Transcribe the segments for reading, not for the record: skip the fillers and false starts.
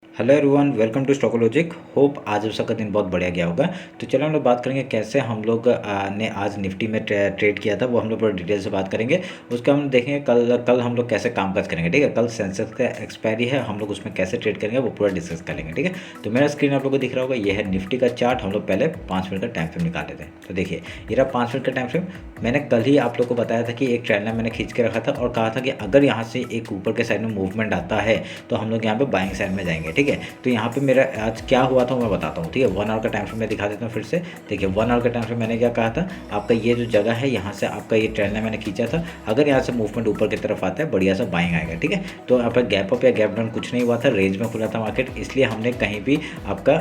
Hello everyone, welcome to Stockologic. Hope आज आप सबका दिन बहुत बढ़िया गया होगा। तो चलो हम लोग बात करेंगे कैसे हम लोग ने आज निफ्टी में ट्रेड किया था, वो हम लोग पूरा डिटेल से बात करेंगे। उसका हम देखेंगे कल कल हम लोग कैसे कामकाज करेंगे। ठीक है, कल सेंसेक्स का एक्सपायरी है, हम लोग उसमें कैसे ट्रेड करेंगे वो पूरा डिस्कस करेंगे। ठीक है, तो मेरा स्क्रीन आप लोग को दिख रहा होगा, ये है निफ्टी का चार्ट। हम लोग पहले 5 मिनट का टाइम फ्रेम निकाल लेते हैं। तो देखिए, ये रहा 5 मिनट का टाइम फ्रेम। मैंने कल ही आप लोग को बताया था कि एक ट्रेंड लाइन मैंने खींच के रखा था और कहा था कि अगर यहाँ से एक ऊपर के साइड में मूवमेंट आता है तो हम लोग यहाँ पे बाइंग साइड में जाएंगे। ठीक है, तो यहाँ पे मेरा आज क्या हुआ था मैं बताता हूँ। ठीक है, 1 आवर का टाइम फ्रेम मैं दिखा देता हूँ फिर से। देखिए, 1 आवर का टाइम फ्रेम मैंने क्या कहा था, आपका ये जो जगह है यहाँ से आपका ये ट्रेंड लाइन मैंने खींचा था। अगर यहाँ से मूवमेंट ऊपर की तरफ आता है, बढ़िया सा बाइंग आएगा। ठीक है, तो आपका गैप अप या गैप डाउन कुछ नहीं हुआ था, रेंज में खुला था मार्केट, इसलिए हमने कहीं भी आपका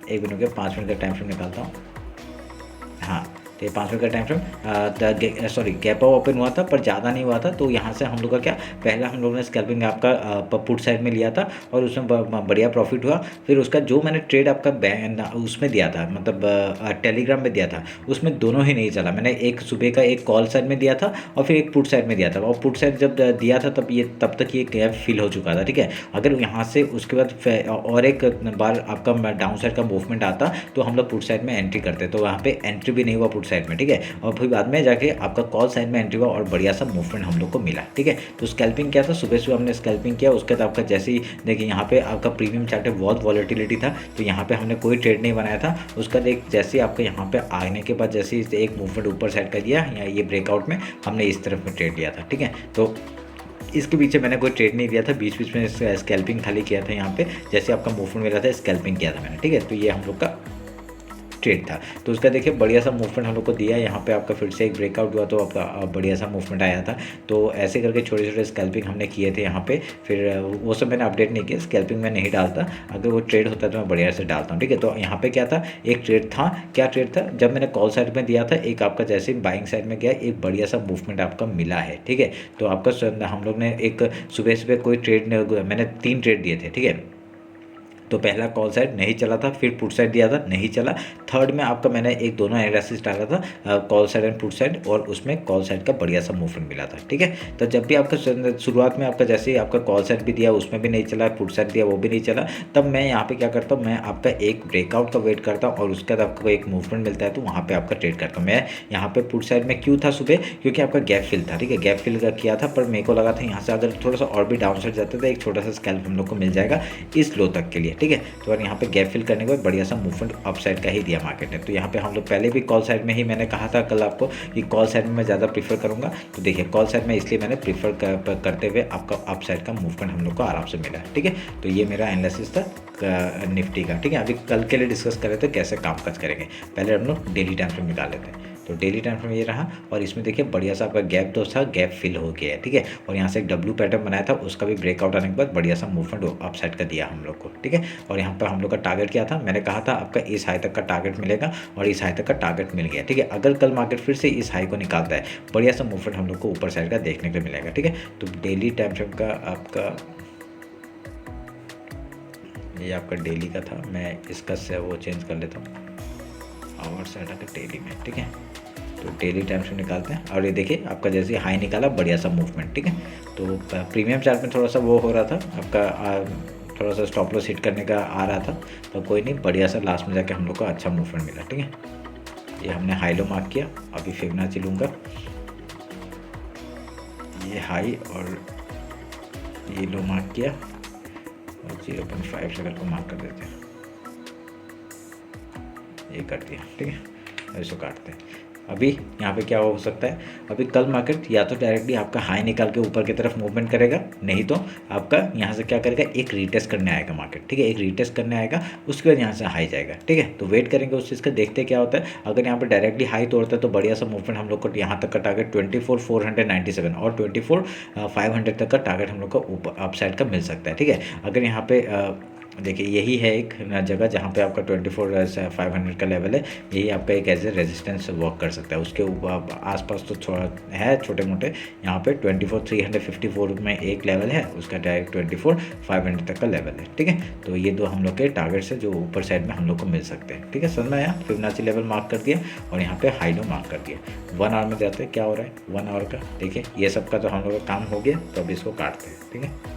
एक मिनट के 5 मिनट का टाइम फ्रेम निकालता हूँ। हाँ, तो ये 5 मिनट का time frame sorry gap up open हुआ था पर ज़्यादा नहीं हुआ था। तो यहाँ से हम लोग का क्या, पहला हम लोगों ने स्कैल्पिंग आपका पुट साइड में लिया था और उसमें बढ़िया प्रॉफिट हुआ। फिर उसका जो मैंने ट्रेड आपका उसमें दिया था, मतलब टेलीग्राम में दिया था, उसमें दोनों ही नहीं चला। मैंने एक सुबह का एक कॉल साइड में दिया था और फिर एक पुट साइड में दिया था, और पुट साइड जब दिया था तब तक ये गैप फिल हो चुका था। ठीक है, अगर यहाँ से उसके बाद और एक बार आपका डाउन साइड का मूवमेंट आता तो हम लोग पुट साइड में एंट्री करते, तो वहाँ पे एंट्री भी नहीं हुआ पुट साइड में। ठीक है, और फिर बाद में जाके आपका कॉल साइड में एंट्री हुआ और बढ़िया सा मूवमेंट हम लोग को मिला। ठीक है, तो स्कैल्पिंग क्या था, सुबह सुबह हमने स्कैल्पिंग किया। उसके बाद आपका जैसे ही देखिए यहाँ पे आपका प्रीमियम चार्ट है, बहुत वॉलेटिलिटी था, तो यहाँ पे हमने कोई ट्रेड नहीं बनाया था। उसका देख जैसे ही आपका यहाँ पे आने के बाद जैसे ही एक मूवमेंट ऊपर साइड का दिया या ये ब्रेकआउट में हमने इस तरफ में ट्रेड लिया था। ठीक है, तो इसके पीछे मैंने कोई ट्रेड नहीं दिया था, बीच बीच में स्कैल्पिंग खाली किया था। यहाँ पे जैसे आपका मूवमेंट मिला था स्कैल्पिंग किया था मैंने। ठीक है, तो ये हम लोग का ट्रेड था। तो उसका देखिए बढ़िया सा मूवमेंट हम लोग को दिया। यहाँ पे आपका फिर से एक ब्रेकआउट हुआ तो आपका बढ़िया सा मूवमेंट आया था। तो ऐसे करके छोटे छोटे स्कैल्पिंग हमने किए थे यहाँ पे। फिर वो सब मैंने अपडेट नहीं किया, स्कैल्पिंग में नहीं डालता, अगर वो ट्रेड होता तो मैं बढ़िया से डालता हूँ। ठीक है, तो यहाँ पे क्या था, एक ट्रेड था। क्या ट्रेड था, जब मैंने कॉल साइड में दिया था, एक आपका जैसे बाइंग साइड में गया, एक बढ़िया सा मूवमेंट आपका मिला है। ठीक है, तो आपका हम लोग ने एक सुबह सुबह कोई ट्रेड, मैंने 3 ट्रेड दिए थे। ठीक है, तो पहला कॉल साइड नहीं चला था, फिर पुट साइड दिया था, नहीं चला। थर्ड में आपका मैंने एक दोनों एनालिसिस डाला था, call side and put side, और उसमें कॉल साइड का बढ़िया सा मूवमेंट मिला था। ठीक है, तो जब भी आपका शुरुआत में आपका जैसे ही आपका कॉल साइड भी दिया उसमें भी नहीं चला, पुट साइड दिया वो भी नहीं चला, तब मैं यहाँ पे क्या करता हूँ, मैं आपका एक ब्रेकआउट का वेट करता हूँ और उसके बाद आपको एक मूवमेंट मिलता है तो वहाँ पे आपका ट्रेड करता हूँ। मैं यहाँ पे पुट साइड में क्यों था सुबह, क्योंकि आपका गैप फिल था। ठीक है, गैप फिल किया था, पर मेरे को लगा था यहाँ से अगर थोड़ा सा और भी डाउन साइड जाता था एक छोटा सा स्कैल्प हम लोग को मिल जाएगा इस लो तक के लिए। ठीक है, तो और यहाँ पे गैप फिल करने के बाद बढ़िया सा मूवमेंट अप साइड का ही दिया मार्केट ने। तो यहाँ पे हम लोग पहले भी कॉल साइड में ही मैंने कहा था कल आपको कि कॉल साइड में मैं ज़्यादा प्रीफर करूँगा। तो देखिए कॉल साइड में इसलिए मैंने प्रीफर करते हुए आपका अप साइड का मूवमेंट हम लोग को आराम से मिला। ठीक है, तो ये मेरा एनालिसिस था निफ्टी का। ठीक है, अभी कल के लिए डिस्कस करें तो कैसे कामकाज करेंगे। पहले हम लोग डेली टाइम फ्रेम निकाल लेते हैं। तो डेली टाइम फ्रेम ये रहा और इसमें देखिए बढ़िया सा आपका गैप तो था, गैप फिल हो गया है। ठीक है, और यहाँ से एक डब्ल्यू पैटर्न बनाया था, उसका भी ब्रेकआउट आने के बाद बढ़िया सा मूवमेंट अप साइड का दिया हम लोग को। ठीक है, और यहाँ पर हम लोग का टारगेट क्या था, मैंने कहा था आपका इस हाई तक का टारगेट मिलेगा और इस हाई तक का टारगेट मिल गया। ठीक है, अगर कल मार्केट फिर से इस हाई को निकालता है, बढ़िया सा मूवमेंट हम लोग को ऊपर साइड का देखने को मिलेगा। ठीक है, तो डेली टाइम फ्रेम का आपका ये आपका डेली का था, मैं इसका से वो चेंज कर लेता हूँ आवर साइड का डेली में। ठीक है, तो डेली टाइम से निकालते हैं और ये देखिए आपका जैसे हाई निकाला बढ़िया सा मूवमेंट। ठीक है, तो प्रीमियम चार्ट में थोड़ा सा वो हो रहा था आपका, थोड़ा सा स्टॉप लॉस हिट करने का आ रहा था, तो कोई नहीं, बढ़िया सा लास्ट में जाके हम लोग को अच्छा मूवमेंट मिला। ठीक है, ये हमने हाई लो मार्क किया, अभी फिबोनाची लूँगा, ये हाई और ये लो मार्क किया और 0.5 से को मार्क कर देते हैं, ये कर दिया। ठीक है, ऐसे काटते हैं। अभी यहाँ पे क्या हो सकता है, अभी कल मार्केट या तो डायरेक्टली आपका हाई निकाल के ऊपर की तरफ मूवमेंट करेगा, नहीं तो आपका यहाँ से क्या करेगा, एक रीटेस्ट करने आएगा मार्केट। ठीक है, एक रीटेस्ट करने आएगा, उसके बाद यहाँ से हाई जाएगा। ठीक है, तो वेट करेंगे उस चीज़ का, देखते क्या होता है। अगर यहाँ पे डायरेक्टली हाई तोड़ता है तो बढ़िया सा मूवमेंट हम लोग को यहाँ तक का टारगेट 24,497 और 24,500 तक का टारगेट हम लोग को ऊपर अप साइड का मिल सकता है। ठीक है, अगर यहाँ पे देखिए यही है एक जगह जहाँ पे आपका 24,500 का लेवल है, यही आपका एक एज ए रेजिस्टेंस वर्क कर सकता है। उसके आसपास तो थोड़ा है छोटे मोटे, यहाँ पे 24,354 में एक लेवल है, उसका डायरेक्ट 24,500 तक का लेवल है। ठीक है, तो ये दो हम लोग के टारगेट्स है जो ऊपर साइड में हम लोग को मिल सकते हैं। ठीक है, समझ में आया, फिबोनाची लेवल मार्क कर दिया और यहाँ पे हाई लो मार्क कर दिया। 1 आवर में जाते हैं क्या हो रहा है 1 आवर का, देखिए ये सब का तो हम लोग का काम हो गया, तो अब इसको काटते हैं। ठीक है,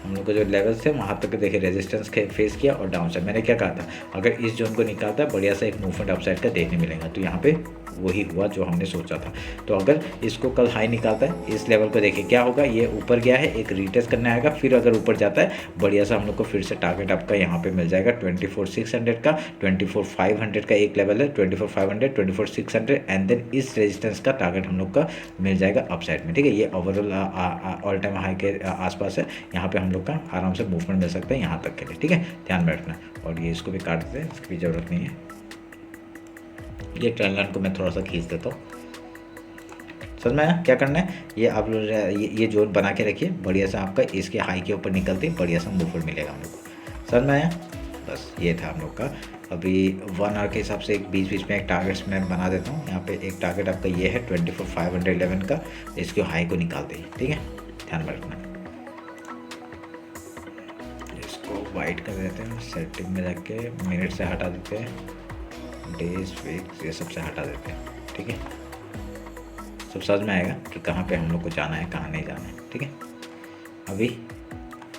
हम लोग को जो लेवल्स थे वहाँ तक देखिए रेजिस्टेंस फेस किया और डाउन साइड। मैंने क्या कहा था, अगर इस जोन को निकालता है बढ़िया सा एक मूवमेंट अपसाइड का देखने मिलेगा, तो यहाँ पे वही हुआ जो हमने सोचा था। तो अगर इसको कल हाई निकालता है इस लेवल को, देखिए क्या होगा, ये ऊपर गया है, एक रीटेस्ट करने आएगा, फिर अगर ऊपर जाता है बढ़िया सा हम लोग को फिर से टारगेट आपका यहाँ पे मिल जाएगा 24,600 का, 24,500 का एक लेवल है, 24,500, 24,600 एंड देन इस रेजिस्टेंस का टारगेट हम लोग का मिल जाएगा अपसाइड में, ठीक है। ये ओवरऑल ऑल टाइम हाई के आसपास है, यहाँ पे हम लोग का आराम से मूवमेंट मिल सकता है यहाँ तक के लिए, ठीक है, ध्यान में रखना। और ये इसको भी काट देते हैं, इसकी भी ज़रूरत नहीं है। ये ट्रेंड लाइन को मैं थोड़ा सा खींच देता हूँ, समझ में आया क्या करना है। ये आप लोग ये जोन बना के रखिए, बढ़िया सा आपका इसके हाई के ऊपर निकलते बढ़िया सा मूवमेंट मिलेगा हम लोग को, समझ में आया। बस ये था हम लोग का। अभी 1 आवर के हिसाब से एक बीच बीच में एक टारगेट्स मैं बना देता हूँ। यहाँ पे एक टारगेट आपका ये है 24,511 का, इसके हाई को निकालते हैं, ठीक है, ध्यान में रखना। इसको वाइट कर देते हैं, सेटिंग में जाके मिनट से हटा देते हैं, डेज वीक ये सब से हटा देते हैं, ठीक है। सब समझ में आएगा कि कहाँ पे हम लोग को जाना है, कहाँ नहीं जाना है, ठीक है। अभी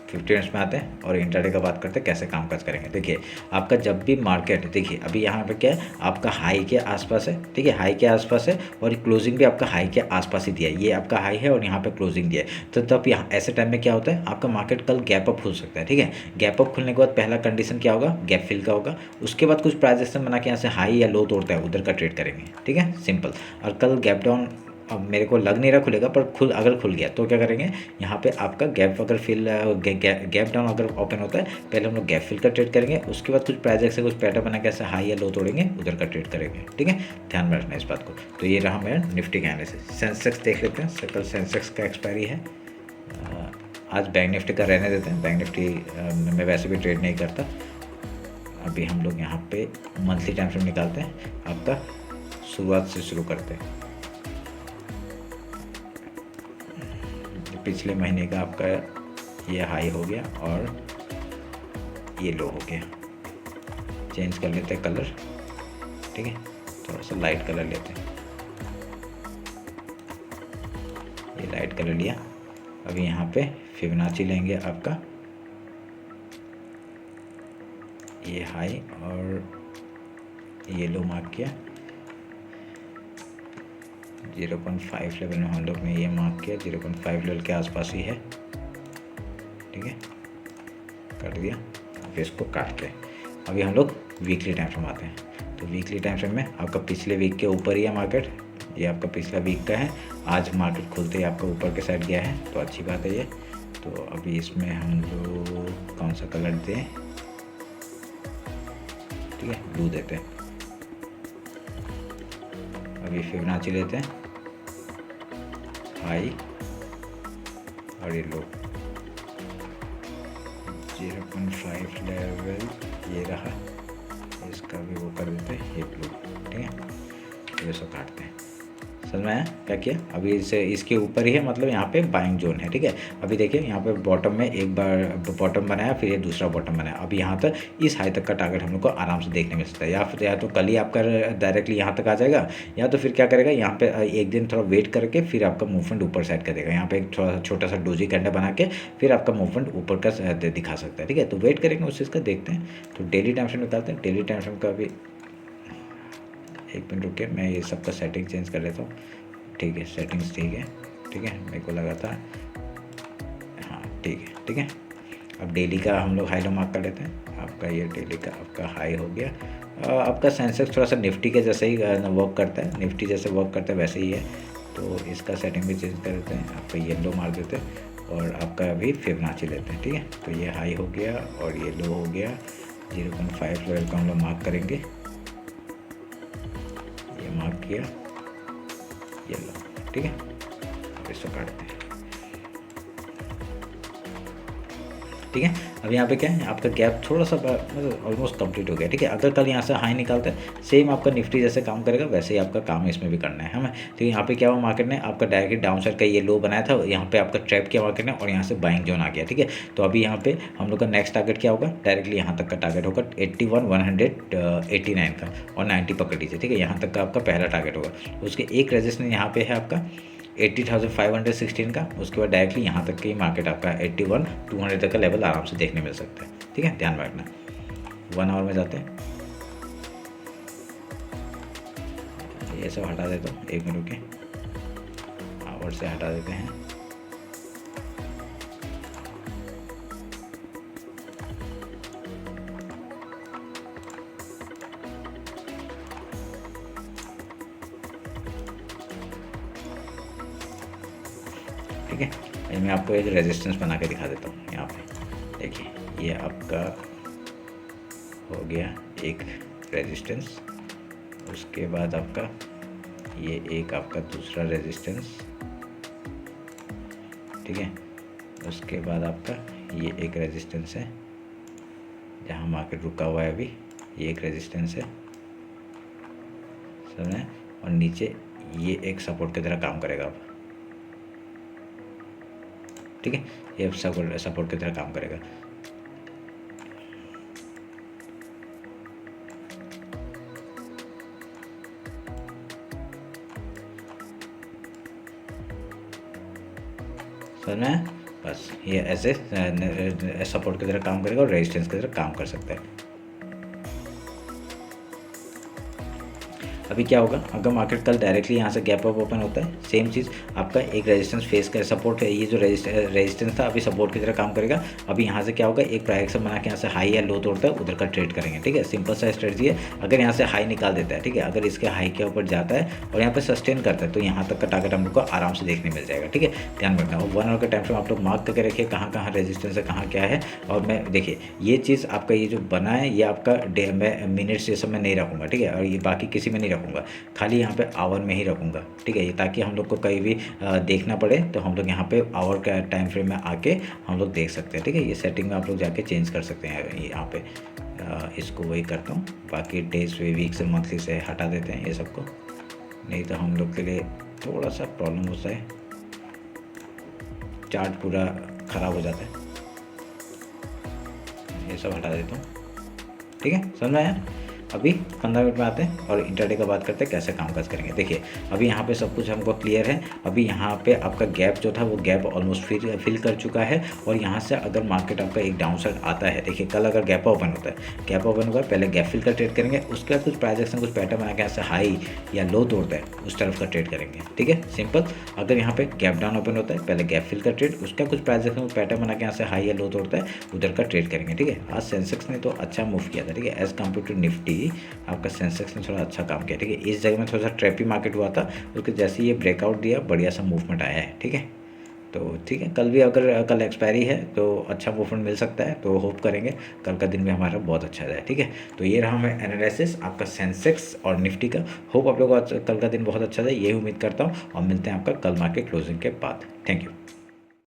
50 मिनट्स में आते हैं और इंट्राडे का बात करते हैं कैसे काम काज करेंगे। देखिए आपका जब भी मार्केट, देखिए अभी यहाँ पे क्या है, आपका हाई के आसपास है, ठीक है, हाई के आसपास है और क्लोजिंग भी आपका हाई के आसपास ही दिया है। ये आपका हाई है और यहाँ पे क्लोजिंग दिया है, तो तब यहाँ ऐसे टाइम में क्या होता है, आपका मार्केट कल गैप अप खुल सकता है, ठीक है। गैप अप खुलने के बाद पहला कंडीशन क्या होगा, गैप फिल का होगा। उसके बाद कुछ प्राइस एक्शन बना के यहाँ से हाई या लो तोड़ता है, उधर का ट्रेड करेंगे, ठीक है, सिंपल। और कल गैप डाउन अब मेरे को लग नहीं रहा खुलेगा, पर अगर खुल गया तो क्या करेंगे, यहाँ पे आपका गैप अगर फिल गैप डाउन अगर ओपन होता है, पहले हम लोग गैप फिल का ट्रेड करेंगे, उसके बाद कुछ प्राइस से कुछ पैटर्न बना के ऐसे हाई या लो तोड़ेंगे, उधर का ट्रेड करेंगे, ठीक है, ध्यान में रखना इस बात को। तो ये रहा मेरा निफ्टी का एनालिसिस। सेंसेक्स देख लेते हैं, कल सेंसेक्स का एक्सपायरी है, आज बैंक निफ्टी का रहने देते हैं। बैंक निफ्टी मैं वैसे भी ट्रेड नहीं करता। अभी हम लोग यहाँ पे मंथली टाइम फ्रेम निकालते हैं, आपका शुरुआत से शुरू करते हैं। पिछले महीने का आपका ये हाई हो गया और ये लो हो गया। चेंज कर लेते हैं कलर, ठीक है, थोड़ा सा लाइट कलर लेते हैं, ये लाइट कलर लिया। अभी यहाँ पे फिबोनाची लेंगे आपका, ये हाई और ये लो मार्क किया, 0.5 लेवल में हम लोग ने ये मार्क किया, 0.5 लेवल के आसपास ही है, ठीक है, कर दिया। अब इसको काटते हैं। अभी हम लोग वीकली टाइम फ्रेम आते हैं। तो वीकली टाइम फ्रेम में आपका पिछले वीक के ऊपर ही है मार्केट, ये आपका पिछला वीक का है। आज मार्केट खुलते ही आपका ऊपर के साइड गया है, तो अच्छी बात है ये। तो अभी इसमें हम लोग कौन सा कलर दें, ठीक है, ब्लू देते हैं। अभी फिबोनाची लेते हैं, हाई और ये लो, 0.5 लेवल ये रहा, इसका भी वो कर देते हैं, ये ब्लू, ठीक है, तो इसको काटते हैं। समझ में आया क्या किया। अभी इसे इसके ऊपर ही है, मतलब यहाँ पे बाइंग जोन है, ठीक है। अभी देखिए यहाँ पे बॉटम में एक बार बॉटम बनाया, फिर ये दूसरा बॉटम बनाया। अभी यहाँ तक इस हाई तक का टारगेट हम लोग को आराम से देखने मिल सकता है, या फिर या तो कल ही आपका डायरेक्टली यहाँ तक आ जाएगा, या तो फिर क्या करेगा, यहाँ पे एक दिन थोड़ा वेट करके फिर आपका मूवमेंट ऊपर साइड कर देगा। यहाँ पे एक थोड़ा छोटा सा डोजी कैंडल बना के फिर आपका मूवमेंट ऊपर का दिखा सकता है, ठीक है। तो वेट करेंगे उस चीज़ का, देखते हैं। तो डेली टाइम फ्रेम निकालते हैं। डेली टाइम फ्रेम का भी एक मिनट रुके, मैं ये सबका सेटिंग चेंज कर लेता हूँ, ठीक है, सेटिंग्स ठीक है, ठीक है, मेरे को लगा था, हाँ ठीक है, ठीक है। अब डेली का हम लोग हाई लो मार्क कर लेते हैं। आपका ये डेली का आपका हाई हो गया। आपका सेंसेक्स थोड़ा सा निफ्टी के जैसे ही वर्क करता है, निफ्टी जैसे वर्क करता है वैसे ही है, तो इसका सेटिंग भी चेंज कर देते हैं। आपका येलो मार देते हैं और आपका अभी फिबोनाची लेते हैं, ठीक है। तो ये हाई हो गया और ये लो हो गया, 0.5 लेवल का हम लोग मार्क करेंगे, ये मार्क किया, ये लो, ठीक है। अब इसको काटते हैं, ठीक है। अब यहाँ पे क्या है, आपका गैप थोड़ा सा मतलब ऑलमोस्ट कंप्लीट हो गया, ठीक है। अगर कल यहाँ से हाई निकालता है, सेम आपका निफ्टी जैसे काम करेगा वैसे ही आपका काम इसमें भी करना है हमें। तो यहाँ पे क्या हुआ, मार्केट ने आपका डायरेक्ट डाउन साइड का ये लो बनाया था, यहाँ पे आपका ट्रैप किया मार्केट ने और यहाँ से बाइंग जोन आ गया, ठीक है। तो अभी यहाँ पे हम लोग का नेक्स्ट टारगेट क्या होगा, डायरेक्टली यहाँ तक का टारगेट होगा 81,189 का, और 90 पकड़ लीजिए, ठीक है। यहाँ तक का आपका पहला टारगेट होगा। उसके एक रेजिस्टेंस यहाँ पे है आपका 80,516 का, उसके बाद डायरेक्टली यहाँ तक की मार्केट आपका 81,200 तक का लेवल आराम से देखने मिल सकता है। ठीक है, ध्यान में रखना। 1 आवर में जाते हैं, ये सब हटा देता हूँ, 1 मिनट के आवर से हटा देते हैं। ठीक है, मैं आपको एक रेजिस्टेंस बना के दिखा देता हूँ। यहाँ पे देखिए, ये आपका हो गया एक रेजिस्टेंस, उसके बाद आपका ये एक आपका दूसरा रेजिस्टेंस। ठीक है, उसके बाद आपका ये एक रेजिस्टेंस है जहाँ मार्केट रुका हुआ है अभी, ये एक रेजिस्टेंस है समझ में, और नीचे ये एक सपोर्ट की तरह काम करेगा अब। ठीक है, ये सपोर्ट की तरह काम करेगा। समझ में, बस ये ऐसे सपोर्ट की तरह काम करेगा और रेजिस्टेंस की तरह काम कर सकता है। अभी क्या होगा, अगर मार्केट कल डायरेक्टली यहाँ से गैप अप ओपन होता है, सेम चीज़ आपका एक रेजिस्टेंस फेस कर, सपोर्ट है, ये जो रेजिस्टेंस था अभी सपोर्ट की तरह काम करेगा। अभी यहाँ से क्या होगा, एक प्राइजेक्शन बना के यहाँ से हाई या लो तोड़ता है, उधर का ट्रेड करेंगे। ठीक है, सिंपल सा स्ट्रेटजी है। अगर यहाँ से हाई निकाल देता है, ठीक है, अगर इसके हाई के ऊपर जाता है और यहाँ पे सस्टेन करता है, तो यहाँ तक का टारगेट हम लोग को आराम से देखने मिल जाएगा। ठीक है, ध्यान रखना। और 1 आवर का टाइम फ्रेम आप लोग मार्क करके रखिए, कहाँ कहाँ रेजिस्टेंस है, कहाँ क्या है। और मैं देखिए, ये चीज़ आपका ये जो बना है, ये आपका मैं मिनट्स ये सब में नहीं रखूँगा। ठीक है, और ये बाकी किसी में नहीं रखूँगा, खाली यहाँ पे आवर में ही रखूँगा। ठीक है, ये ताकि हम लोग को कहीं भी देखना पड़े तो हम लोग यहाँ पे आवर का टाइम फ्रेम में आके हम लोग देख सकते हैं। ठीक है, ये सेटिंग में आप लोग जाके चेंज कर सकते हैं यहाँ पे। इसको वही करता हूँ, बाकी डेज वीक से मंथली से हटा देते हैं ये सबको, नहीं तो हम लोग के लिए थोड़ा सा प्रॉब्लम होता है, चार्ट पूरा ख़राब हो जाता है। ये सब हटा देता हूँ। ठीक है, समझ में आया। अभी 15 मिनट में आते हैं और इंटरडे का बात करते हैं कैसे कामकाज करेंगे। देखिए, अभी यहाँ पे सब कुछ हमको क्लियर है। अभी यहाँ पे आपका गैप जो था वो गैप ऑलमोस्ट फिल कर चुका है, और यहाँ से अगर मार्केट आपका एक डाउन साइड आता है, देखिए कल अगर गैप ओपन होता है, गैप ओपन हुआ पहले गैप फिल का ट्रेड करेंगे, उसके बाद कुछ प्राइस एक्शन कुछ पैटर्न बना के यहाँ से हाई या लो तोड़ता है उस तरफ का ट्रेड करेंगे। ठीक है, सिंपल। अगर यहाँ पे गैप डाउन ओपन होता है, पहले गैप फिल का ट्रेड, उसका कुछ प्राइस एक्शन पैटर्न बना के यहाँ से हाई या लो तोड़ता है, उधर का ट्रेड करेंगे। ठीक है, आज सेंसेक्स ने तो अच्छा मूव किया था। ठीक है, एज कम्पेयर टू निफ्टी आपका सेंसेक्स ने थोड़ा अच्छा काम किया। ठीक है, इस जगह में थोड़ा सा ट्रैपी मार्केट हुआ था, उसके जैसे ये ब्रेकआउट दिया, बढ़िया सा मूवमेंट आया है। ठीक है, तो ठीक है, कल भी अगर कल एक्सपायरी है तो अच्छा मूवमेंट मिल सकता है, तो होप करेंगे कल का दिन भी हमारा बहुत अच्छा जाए। ठीक है, तो ये रहा हमें एनालिसिस आपका सेंसेक्स और निफ्टी का। होप आप लोग कल का दिन बहुत अच्छा जाए, यही उम्मीद करता हूँ, और मिलते हैं आपका कल मार्केट क्लोजिंग के बाद। Thank you.